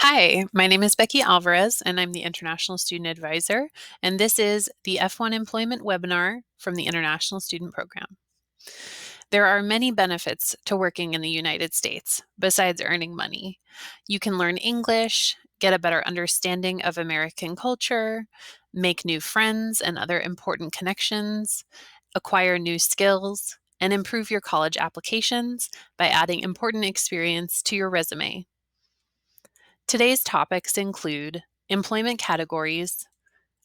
Hi, my name is Becky Alvarez, and I'm the International Student Advisor, and this is the F1 Employment Webinar from the International Student Program. There are many benefits to working in the United States besides earning money. You can learn English, get a better understanding of American culture, make new friends and other important connections, acquire new skills, and improve your college applications by adding important experience to your resume. Today's topics include employment categories,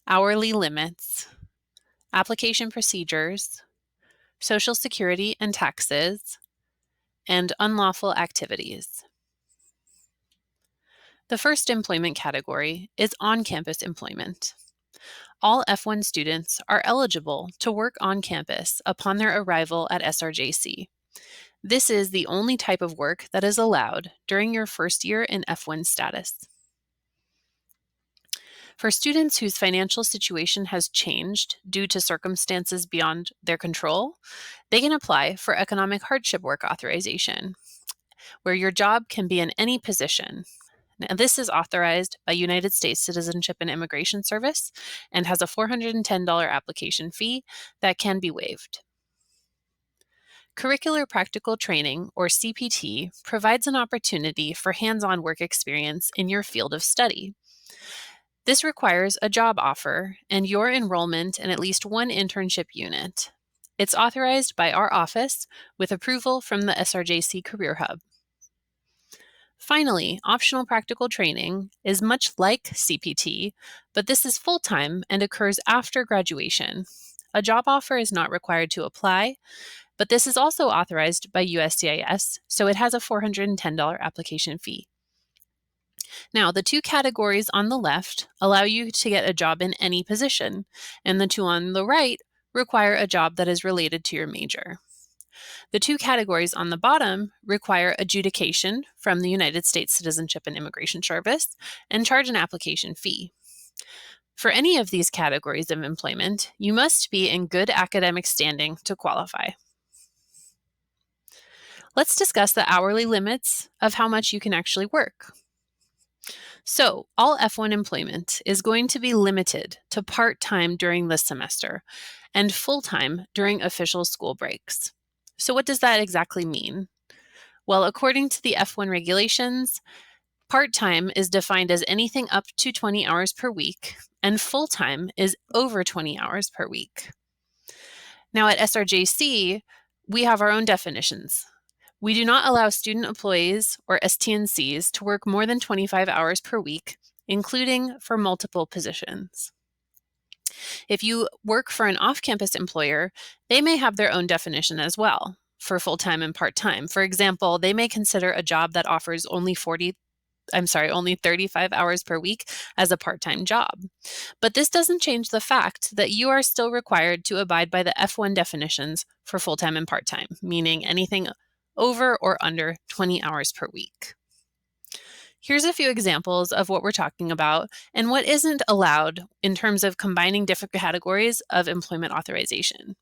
hourly limits, application procedures, Social Security and taxes, and unlawful activities. The first employment category is on-campus employment. All F1 students are eligible to work on campus upon their arrival at SRJC. This is the only type of work that is allowed during your first year in F1 status. For students whose financial situation has changed due to circumstances beyond their control, they can apply for economic hardship work authorization, where your job can be in any position. Now, this is authorized by United States Citizenship and Immigration Service and has a $410 application fee that can be waived. Curricular Practical Training, or CPT, provides an opportunity for hands-on work experience in your field of study. This requires a job offer and your enrollment in at least one internship unit. It's authorized by our office with approval from the SRJC Career Hub. Finally, optional practical training is much like CPT, but this is full-time and occurs after graduation. A job offer is not required to apply, but this is also authorized by USCIS, so it has a $410 application fee. Now, the two categories on the left allow you to get a job in any position, and the two on the right require a job that is related to your major. The two categories on the bottom require adjudication from the United States Citizenship and Immigration Service and charge an application fee. For any of these categories of employment, you must be in good academic standing to qualify. Let's discuss the hourly limits of how much you can actually work. So, all F1 employment is going to be limited to part-time during this semester and full-time during official school breaks. So what does that exactly mean? Well, according to the F1 regulations, part-time is defined as anything up to 20 hours per week, and full-time is over 20 hours per week. Now at SRJC, we have our own definitions. We do not allow student employees or STNCs to work more than 25 hours per week, including for multiple positions. If you work for an off-campus employer, they may have their own definition as well for full-time and part-time. For example, they may consider a job that offers only 35 hours per week as a part-time job. But this doesn't change the fact that you are still required to abide by the F1 definitions for full-time and part-time, meaning anything over or under 20 hours per week. Here's a few examples of what we're talking about and what isn't allowed in terms of combining different categories of employment authorization.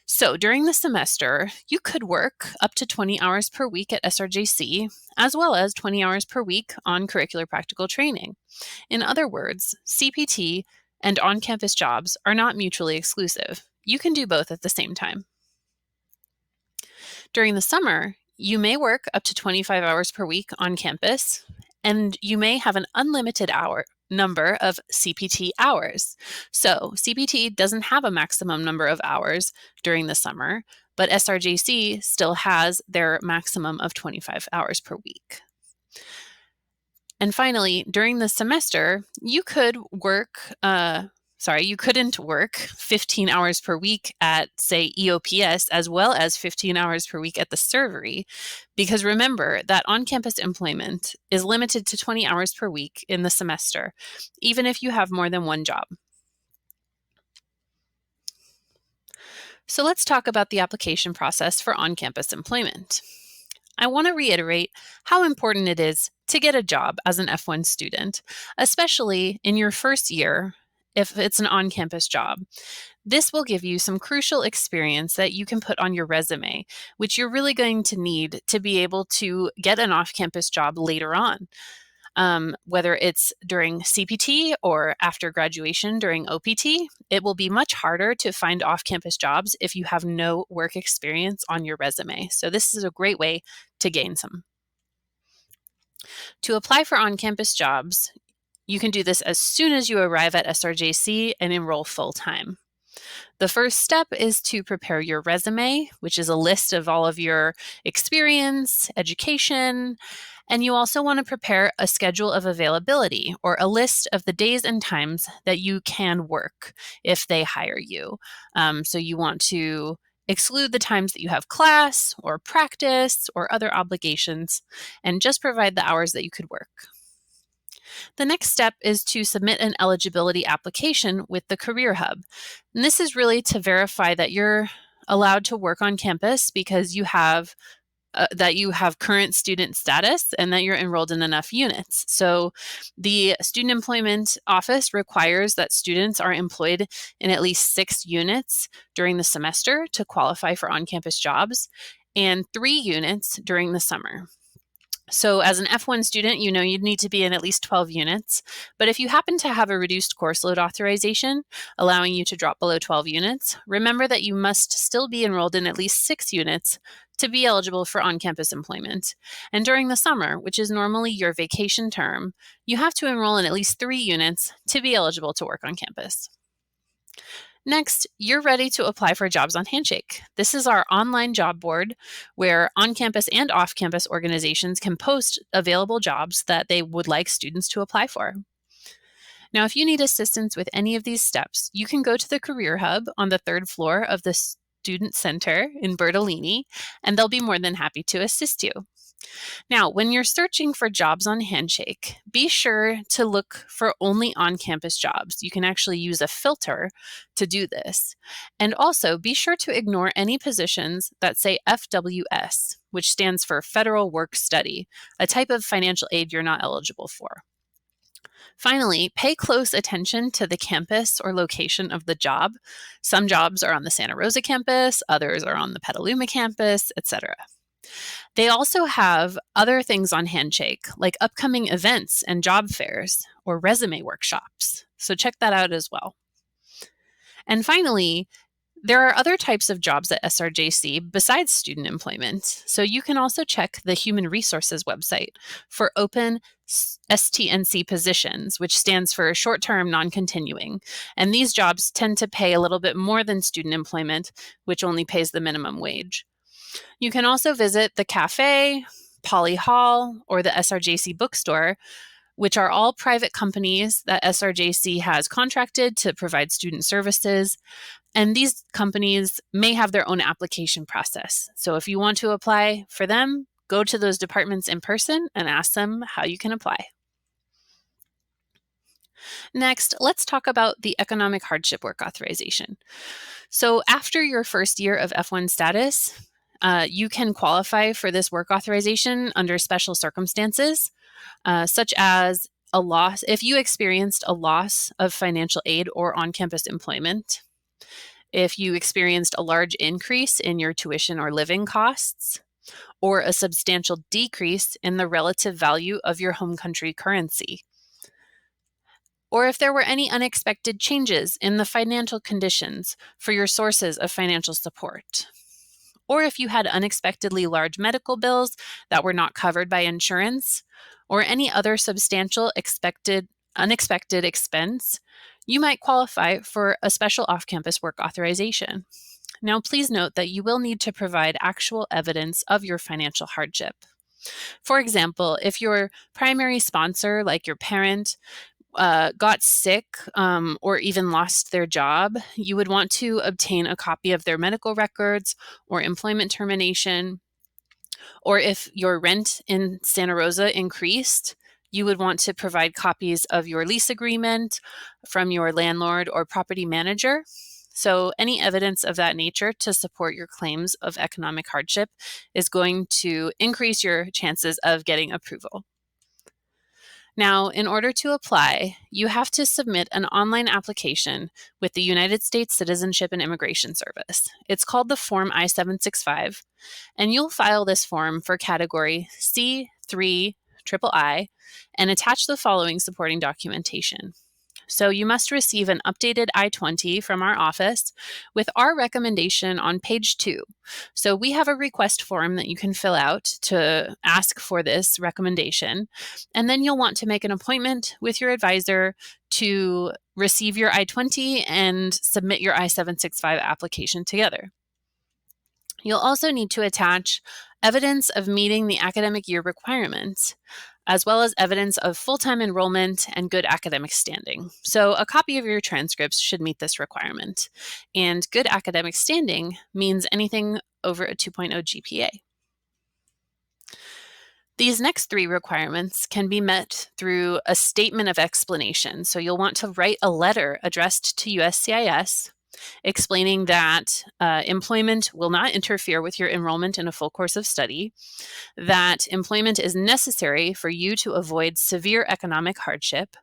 So during the semester, you could work up to 20 hours per week at SRJC, as well as 20 hours per week on curricular practical training. In other words, CPT and on-campus jobs are not mutually exclusive. You can do both at the same time. During the summer, you may work up to 25 hours per week on campus, and you may have an unlimited number of CPT hours. So CPT doesn't have a maximum number of hours during the summer, but SRJC still has their maximum of 25 hours per week. And finally, during the semester, you couldn't work 15 hours per week at, say, EOPS, as well as 15 hours per week at the servery, because remember that on-campus employment is limited to 20 hours per week in the semester, even if you have more than one job. So let's talk about the application process for on-campus employment. I want to reiterate how important it is to get a job as an F1 student, especially in your first year if it's an on-campus job. This will give you some crucial experience that you can put on your resume, which you're really going to need to be able to get an off-campus job later on. whether it's during CPT or after graduation during OPT, it will be much harder to find off-campus jobs if you have no work experience on your resume. So this is a great way to gain some. To apply for on-campus jobs, you can do this as soon as you arrive at SRJC and enroll full-time. The first step is to prepare your resume, which is a list of all of your experience, education, and you also want to prepare a schedule of availability or a list of the days and times that you can work if they hire you. So you want to exclude the times that you have class or practice or other obligations and just provide the hours that you could work. The next step is to submit an eligibility application with the Career Hub. And this is really to verify that you're allowed to work on campus because you have current student status and that you're enrolled in enough units. So the Student Employment Office requires that students are employed in at least 6 units during the semester to qualify for on-campus jobs and 3 units during the summer. So as an F1 student, you know you'd need to be in at least 12 units, but if you happen to have a reduced course load authorization, allowing you to drop below 12 units, remember that you must still be enrolled in at least 6 units to be eligible for on-campus employment. And during the summer, which is normally your vacation term, you have to enroll in at least 3 units to be eligible to work on campus. Next, you're ready to apply for Jobs on Handshake. This is our online job board where on-campus and off-campus organizations can post available jobs that they would like students to apply for. Now, if you need assistance with any of these steps, you can go to the Career Hub on the 3rd floor of the Student Center in Bertolini, and they'll be more than happy to assist you. Now, when you're searching for Jobs on Handshake, be sure to look for only on-campus jobs. You can actually use a filter to do this. And also, be sure to ignore any positions that say FWS, which stands for Federal Work Study, a type of financial aid you're not eligible for. Finally, pay close attention to the campus or location of the job. Some jobs are on the Santa Rosa campus, others are on the Petaluma campus, etc. They also have other things on Handshake, like upcoming events and job fairs or resume workshops. So check that out as well. And finally, there are other types of jobs at SRJC besides student employment. So you can also check the Human Resources website for open STNC positions, which stands for short-term non-continuing. And these jobs tend to pay a little bit more than student employment, which only pays the minimum wage. You can also visit the cafe, Poly Hall, or the SRJC bookstore, which are all private companies that SRJC has contracted to provide student services. And these companies may have their own application process. So if you want to apply for them, go to those departments in person and ask them how you can apply. Next, let's talk about the economic hardship work authorization. So after your first year of F1 status, you can qualify for this work authorization under special circumstances, such as a loss, if you experienced a loss of financial aid or on-campus employment, if you experienced a large increase in your tuition or living costs, or a substantial decrease in the relative value of your home country currency, or if there were any unexpected changes in the financial conditions for your sources of financial support, or if you had unexpectedly large medical bills that were not covered by insurance, or any other substantial unexpected expense, you might qualify for a special off-campus work authorization. Now, please note that you will need to provide actual evidence of your financial hardship. For example, if your primary sponsor, like your parent, got sick or even lost their job, you would want to obtain a copy of their medical records or employment termination. Or if your rent in Santa Rosa increased, you would want to provide copies of your lease agreement from your landlord or property manager. So any evidence of that nature to support your claims of economic hardship is going to increase your chances of getting approval. Now, in order to apply, you have to submit an online application with the United States Citizenship and Immigration Service. It's called the Form I-765, and you'll file this form for category C3 III, and attach the following supporting documentation. So you must receive an updated I-20 from our office with our recommendation on page 2. So we have a request form that you can fill out to ask for this recommendation. And then you'll want to make an appointment with your advisor to receive your I-20 and submit your I-765 application together. You'll also need to attach evidence of meeting the academic year requirements, as well as evidence of full-time enrollment and good academic standing. So a copy of your transcripts should meet this requirement. And good academic standing means anything over a 2.0 GPA. These next 3 requirements can be met through a statement of explanation. So you'll want to write a letter addressed to USCIS explaining that employment will not interfere with your enrollment in a full course of study, that employment is necessary for you to avoid severe economic hardship,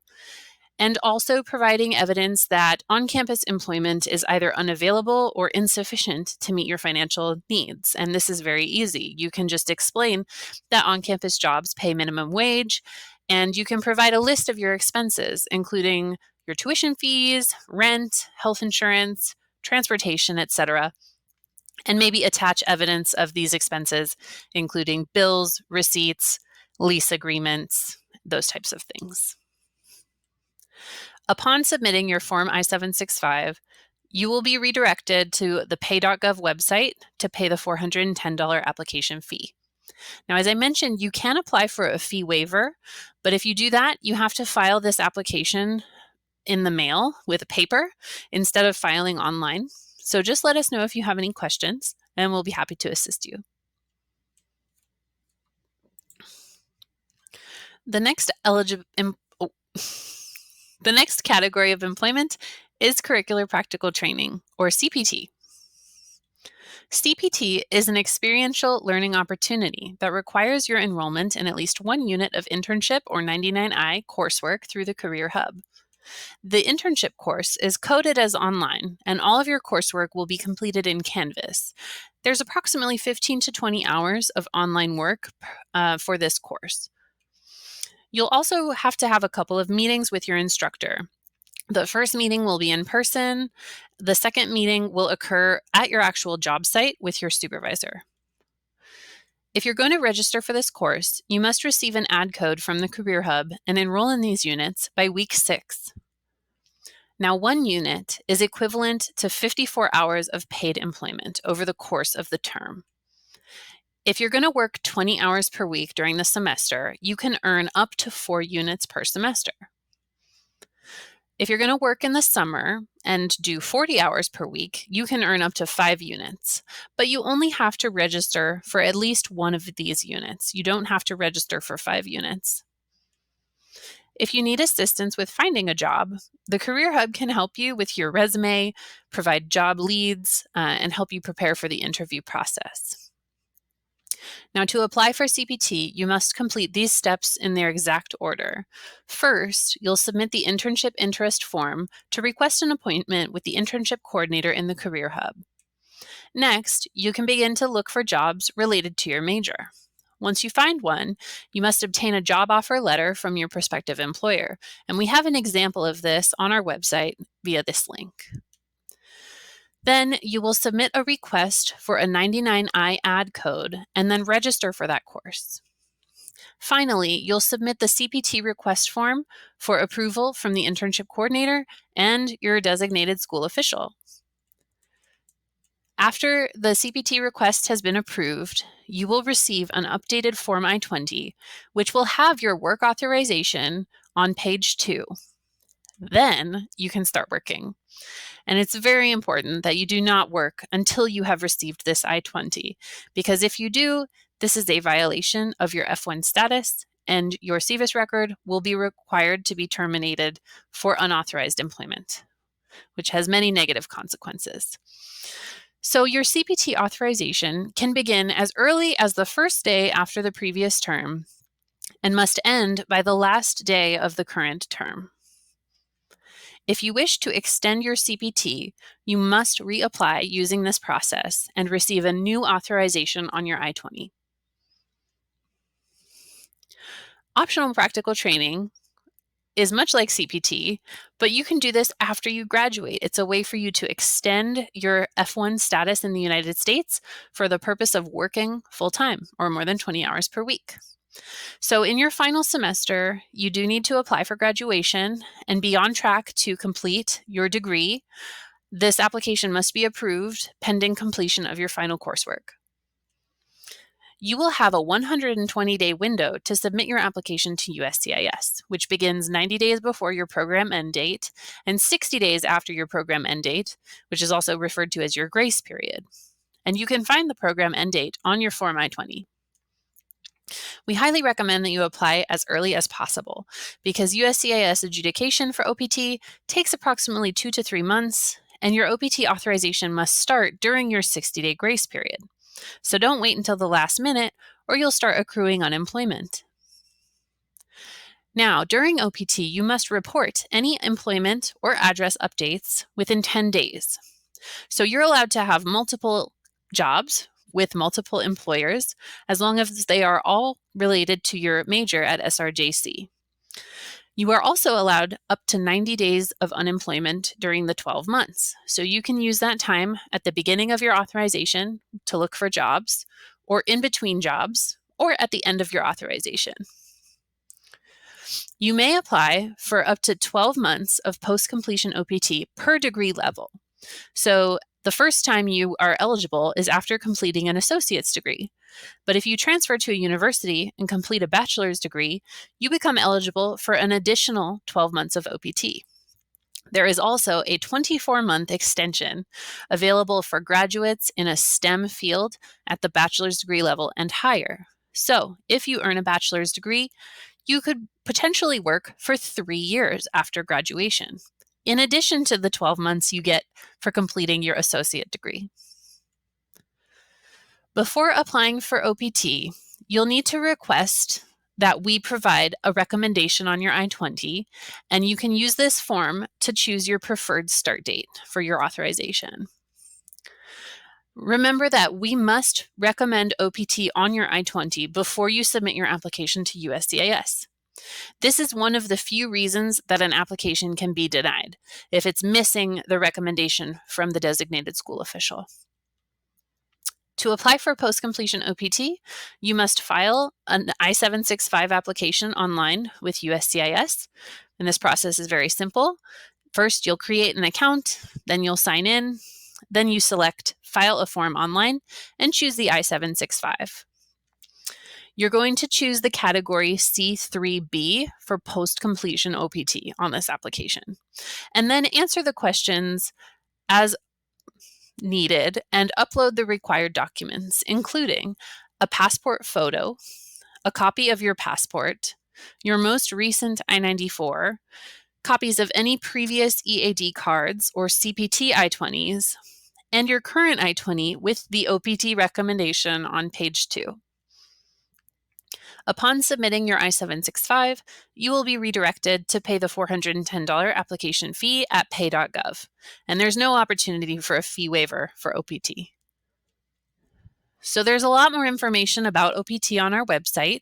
and also providing evidence that on-campus employment is either unavailable or insufficient to meet your financial needs. And this is very easy. You can just explain that on-campus jobs pay minimum wage, and you can provide a list of your expenses, including your tuition fees, rent, health insurance, transportation, etc., and maybe attach evidence of these expenses, including bills, receipts, lease agreements, those types of things. Upon submitting your Form I-765, you will be redirected to the pay.gov website to pay the $410 application fee. Now, as I mentioned, you can apply for a fee waiver, but if you do that, you have to file this application in the mail with paper instead of filing online. So just let us know if you have any questions, and we'll be happy to assist you. The next category of employment is curricular practical training, or CPT. CPT is an experiential learning opportunity that requires your enrollment in at least 1 unit of internship or 99I coursework through the Career Hub. The internship course is coded as online, and all of your coursework will be completed in Canvas. There's approximately 15 to 20 hours of online work for this course. You'll also have to have a couple of meetings with your instructor. The first meeting will be in person. The second meeting will occur at your actual job site with your supervisor. If you're going to register for this course, you must receive an ad code from the Career Hub and enroll in these units by week 6. Now, 1 unit is equivalent to 54 hours of paid employment over the course of the term. If you're going to work 20 hours per week during the semester, you can earn up to 4 units per semester. If you're going to work in the summer and do 40 hours per week, you can earn up to 5 units, but you only have to register for at least 1 of these units. You don't have to register for 5 units. If you need assistance with finding a job, the Career Hub can help you with your resume, provide job leads, and help you prepare for the interview process. Now, to apply for CPT, you must complete these steps in their exact order. First, you'll submit the internship interest form to request an appointment with the internship coordinator in the Career Hub. Next, you can begin to look for jobs related to your major. Once you find one, you must obtain a job offer letter from your prospective employer, and we have an example of this on our website via this link. Then you will submit a request for a 99I ad code and then register for that course. Finally, you'll submit the CPT request form for approval from the internship coordinator and your designated school official. After the CPT request has been approved, you will receive an updated Form I-20, which will have your work authorization on page 2. Then you can start working. And it's very important that you do not work until you have received this I-20, because if you do, this is a violation of your F1 status, and your CVIS record will be required to be terminated for unauthorized employment, which has many negative consequences. So your CPT authorization can begin as early as the first day after the previous term and must end by the last day of the current term. If you wish to extend your CPT, you must reapply using this process and receive a new authorization on your I-20. Optional practical training is much like CPT, but you can do this after you graduate. It's a way for you to extend your F1 status in the United States for the purpose of working full-time or more than 20 hours per week. So in your final semester, you do need to apply for graduation and be on track to complete your degree. This application must be approved pending completion of your final coursework. You will have a 120-day window to submit your application to USCIS, which begins 90 days before your program end date and 60 days after your program end date, which is also referred to as your grace period. And you can find the program end date on your Form I-20. We highly recommend that you apply as early as possible because USCIS adjudication for OPT takes approximately 2 to 3 months, and your OPT authorization must start during your 60-day grace period. So don't wait until the last minute or you'll start accruing unemployment. Now, during OPT, you must report any employment or address updates within 10 days. So you're allowed to have multiple jobs with multiple employers as long as they are all related to your major at SRJC. You are also allowed up to 90 days of unemployment during the 12 months. So you can use that time at the beginning of your authorization to look for jobs, or in between jobs, or at the end of your authorization. You may apply for up to 12 months of post-completion OPT per degree level. So the first time you are eligible is after completing an associate's degree. But if you transfer to a university and complete a bachelor's degree, you become eligible for an additional 12 months of OPT. There is also a 24-month extension available for graduates in a STEM field at the bachelor's degree level and higher. So if you earn a bachelor's degree, you could potentially work for 3 years after graduation, in addition to the 12 months you get for completing your associate degree. Before applying for OPT, you'll need to request that we provide a recommendation on your I-20, and you can use this form to choose your preferred start date for your authorization. Remember that we must recommend OPT on your I-20 before you submit your application to USCIS. This is one of the few reasons that an application can be denied, if it's missing the recommendation from the designated school official. To apply for post-completion OPT, you must file an I-765 application online with USCIS, and this process is very simple. First, you'll create an account, then you'll sign in, then you select File a Form Online and choose the I-765. You're going to choose the category C3B for post-completion OPT on this application, and then answer the questions as needed and upload the required documents, including a passport photo, a copy of your passport, your most recent I-94, copies of any previous EAD cards or CPT I-20s, and your current I-20 with the OPT recommendation on page 2. Upon submitting your I-765, you will be redirected to pay the $410 application fee at pay.gov, and there's no opportunity for a fee waiver for OPT. So there's a lot more information about OPT on our website,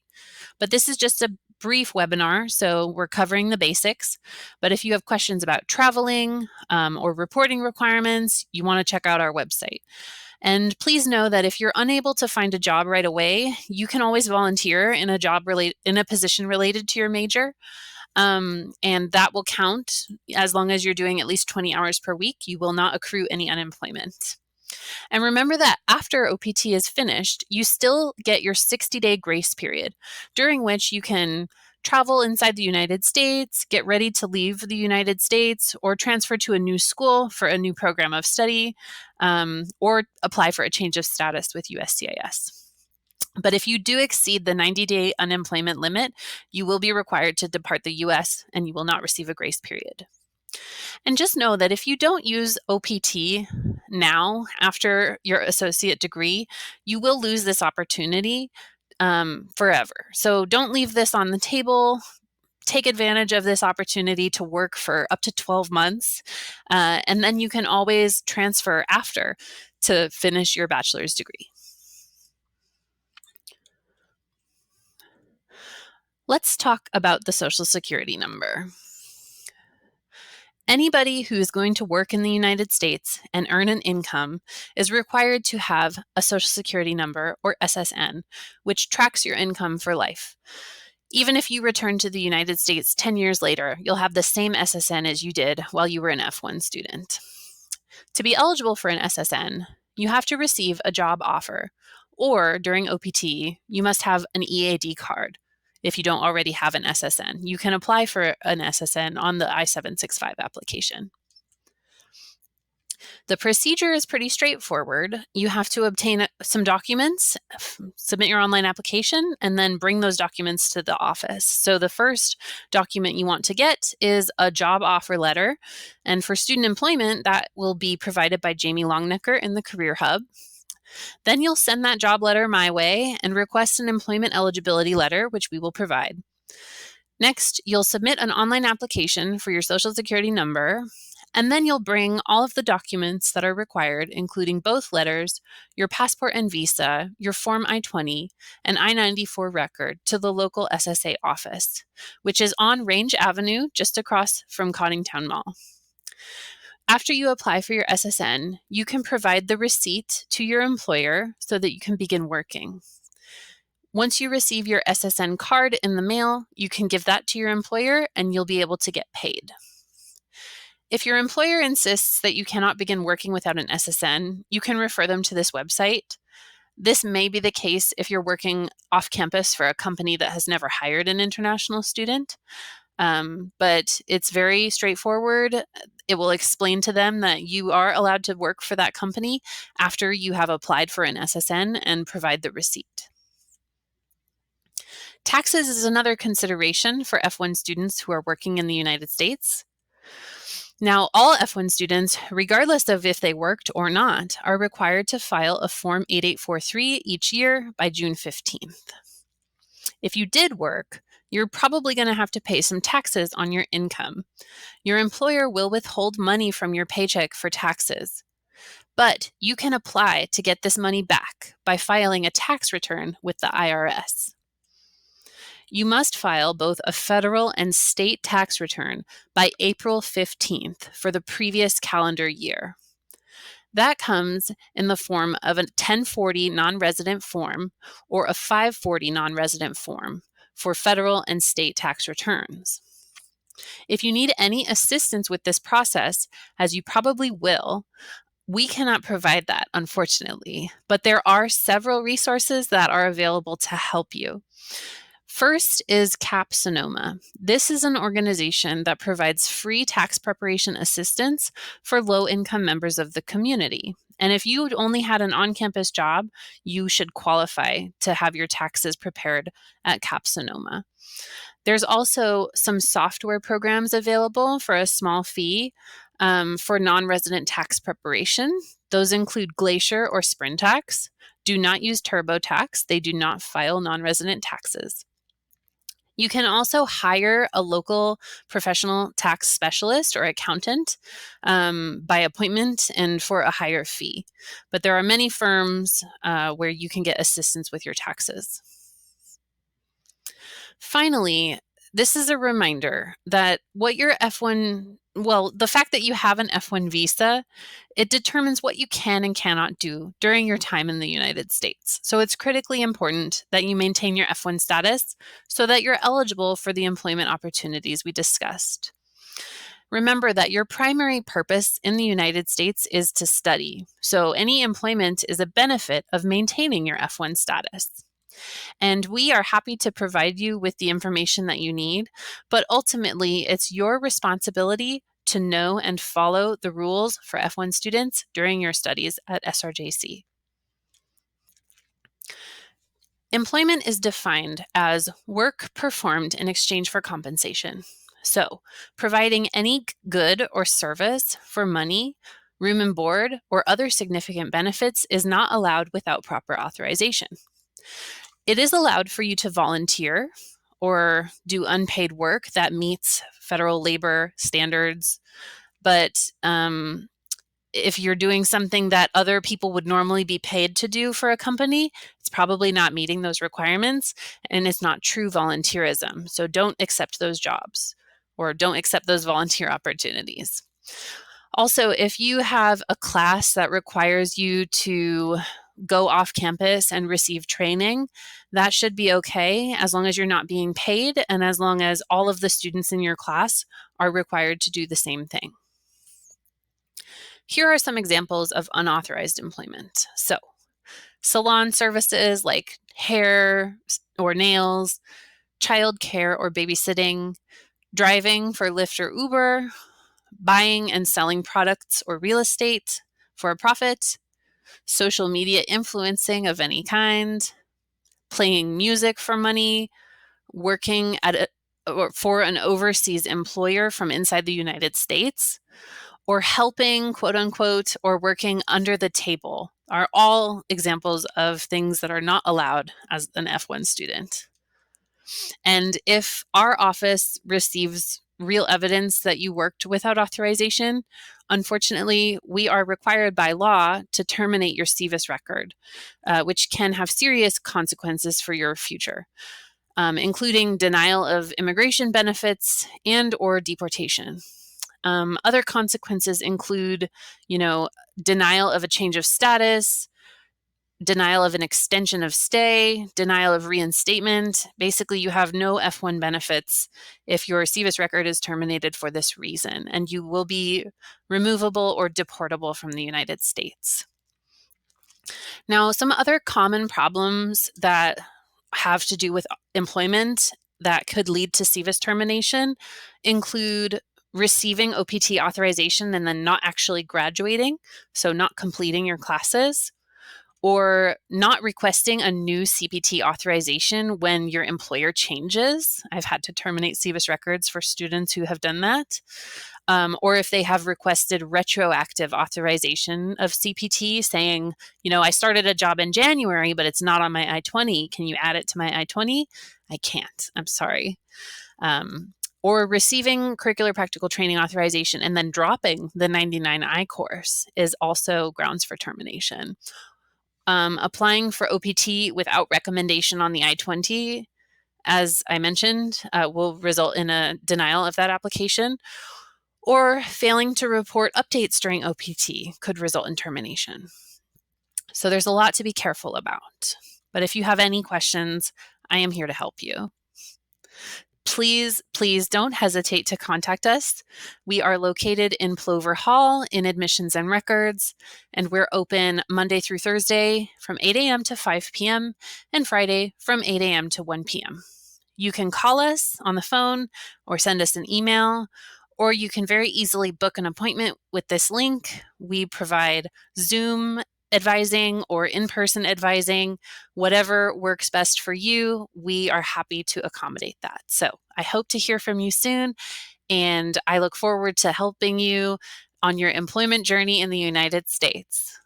but this is just a brief webinar, so we're covering the basics. But if you have questions about traveling or reporting requirements, you want to check out our website. And please know that if you're unable to find a job right away, you can always volunteer in a position related to your major. And that will count as long as you're doing at least 20 hours per week. You will not accrue any unemployment. And remember that after OPT is finished, you still get your 60-day grace period, during which you can travel inside the United States, get ready to leave the United States, or transfer to a new school for a new program of study, or apply for a change of status with USCIS. But if you do exceed the 90-day unemployment limit, you will be required to depart the US and you will not receive a grace period. And just know that if you don't use OPT now after your associate degree, you will lose this opportunity forever. So don't leave this on the table. Take advantage of this opportunity to work for up to 12 months, and then you can always transfer after to finish your bachelor's degree. Let's talk about the Social Security number. Anybody who is going to work in the United States and earn an income is required to have a Social Security number, or SSN, which tracks your income for life. Even if you return to the United States 10 years later, you'll have the same SSN as you did while you were an F1 student. To be eligible for an SSN, you have to receive a job offer, or during OPT, you must have an EAD card. If you don't already have an SSN, you can apply for an SSN on the I-765 application. The procedure is pretty straightforward. You have to obtain some documents, submit your online application, and then bring those documents to the office. So the first document you want to get is a job offer letter. And for student employment, that will be provided by Jamie Longnecker in the Career Hub. Then you'll send that job letter my way and request an employment eligibility letter, which we will provide. Next, you'll submit an online application for your Social Security number, and then you'll bring all of the documents that are required, including both letters, your passport and visa, your Form I-20, and I-94 record to the local SSA office, which is on Range Avenue, just across from Coddingtown Mall. After you apply for your SSN, you can provide the receipt to your employer so that you can begin working. Once you receive your SSN card in the mail, you can give that to your employer and you'll be able to get paid. If your employer insists that you cannot begin working without an SSN, you can refer them to this website. This may be the case if you're working off campus for a company that has never hired an international student. But it's very straightforward. It will explain to them that you are allowed to work for that company after you have applied for an SSN and provide the receipt. Taxes is another consideration for F1 students who are working in the United States. Now, all F1 students, regardless of if they worked or not, are required to file a Form 8843 each year by June 15th. If you did work, you're probably going to have to pay some taxes on your income. Your employer will withhold money from your paycheck for taxes, but you can apply to get this money back by filing a tax return with the IRS. You must file both a federal and state tax return by April 15th for the previous calendar year. That comes in the form of a 1040 non-resident form or a 540 non-resident form for federal and state tax returns. If you need any assistance with this process, as you probably will, we cannot provide that, unfortunately, but there are several resources that are available to help you. First is CAP Sonoma. This is an organization that provides free tax preparation assistance for low-income members of the community. And if you only had an on-campus job, you should qualify to have your taxes prepared at CAP Sonoma. There's also some software programs available for a small fee for non-resident tax preparation. Those include Glacier or Sprintax. Do not use TurboTax. They do not file non-resident taxes. You can also hire a local professional tax specialist or accountant by appointment and for a higher fee. But there are many firms where you can get assistance with your taxes. Finally, this is a reminder that the fact that you have an F1 visa, it determines what you can and cannot do during your time in the United States. So it's critically important that you maintain your F1 status so that you're eligible for the employment opportunities we discussed. Remember that your primary purpose in the United States is to study. So any employment is a benefit of maintaining your F1 status. And we are happy to provide you with the information that you need, but ultimately it's your responsibility to know and follow the rules for F1 students during your studies at SRJC. Employment is defined as work performed in exchange for compensation. So, providing any good or service for money, room and board, or other significant benefits is not allowed without proper authorization. It is allowed for you to volunteer or do unpaid work that meets federal labor standards, but if you're doing something that other people would normally be paid to do for a company, it's probably not meeting those requirements and it's not true volunteerism. So don't accept those jobs or don't accept those volunteer opportunities. Also, if you have a class that requires you to go off campus and receive training, that should be okay as long as you're not being paid and as long as all of the students in your class are required to do the same thing. Here are some examples of unauthorized employment. So, salon services like hair or nails, childcare or babysitting, driving for Lyft or Uber, buying and selling products or real estate for a profit, social media influencing of any kind, playing music for money, working or for an overseas employer from inside the United States, or helping, quote unquote, or working under the table are all examples of things that are not allowed as an F1 student. And if our office receives real evidence that you worked without authorization, unfortunately, we are required by law to terminate your SEVIS record, which can have serious consequences for your future, including denial of immigration benefits and or deportation. Other consequences include, denial of a change of status, denial of an extension of stay, denial of reinstatement. Basically, you have no F1 benefits if your SEVIS record is terminated for this reason, and you will be removable or deportable from the United States. Now, some other common problems that have to do with employment that could lead to SEVIS termination include receiving OPT authorization and then not actually graduating, so not completing your classes, or not requesting a new CPT authorization when your employer changes. I've had to terminate SEVIS records for students who have done that. Or if they have requested retroactive authorization of CPT saying, I started a job in January, but it's not on my I-20. Can you add it to my I-20? I can't. I'm sorry. Or receiving curricular practical training authorization and then dropping the 99I course is also grounds for termination. Applying for OPT without recommendation on the I-20, as I mentioned, will result in a denial of that application, or failing to report updates during OPT could result in termination. So there's a lot to be careful about. But if you have any questions, I am here to help you. Please don't hesitate to contact us. We are located in Plover Hall in admissions and records, and we're open Monday through Thursday from 8 a.m. to 5 p.m. and Friday from 8 a.m. to 1 p.m. You can call us on the phone or send us an email, or you can very easily book an appointment with this link. We provide Zoom advising or in-person advising, whatever works best for you, we are happy to accommodate that. So I hope to hear from you soon, and I look forward to helping you on your employment journey in the United States.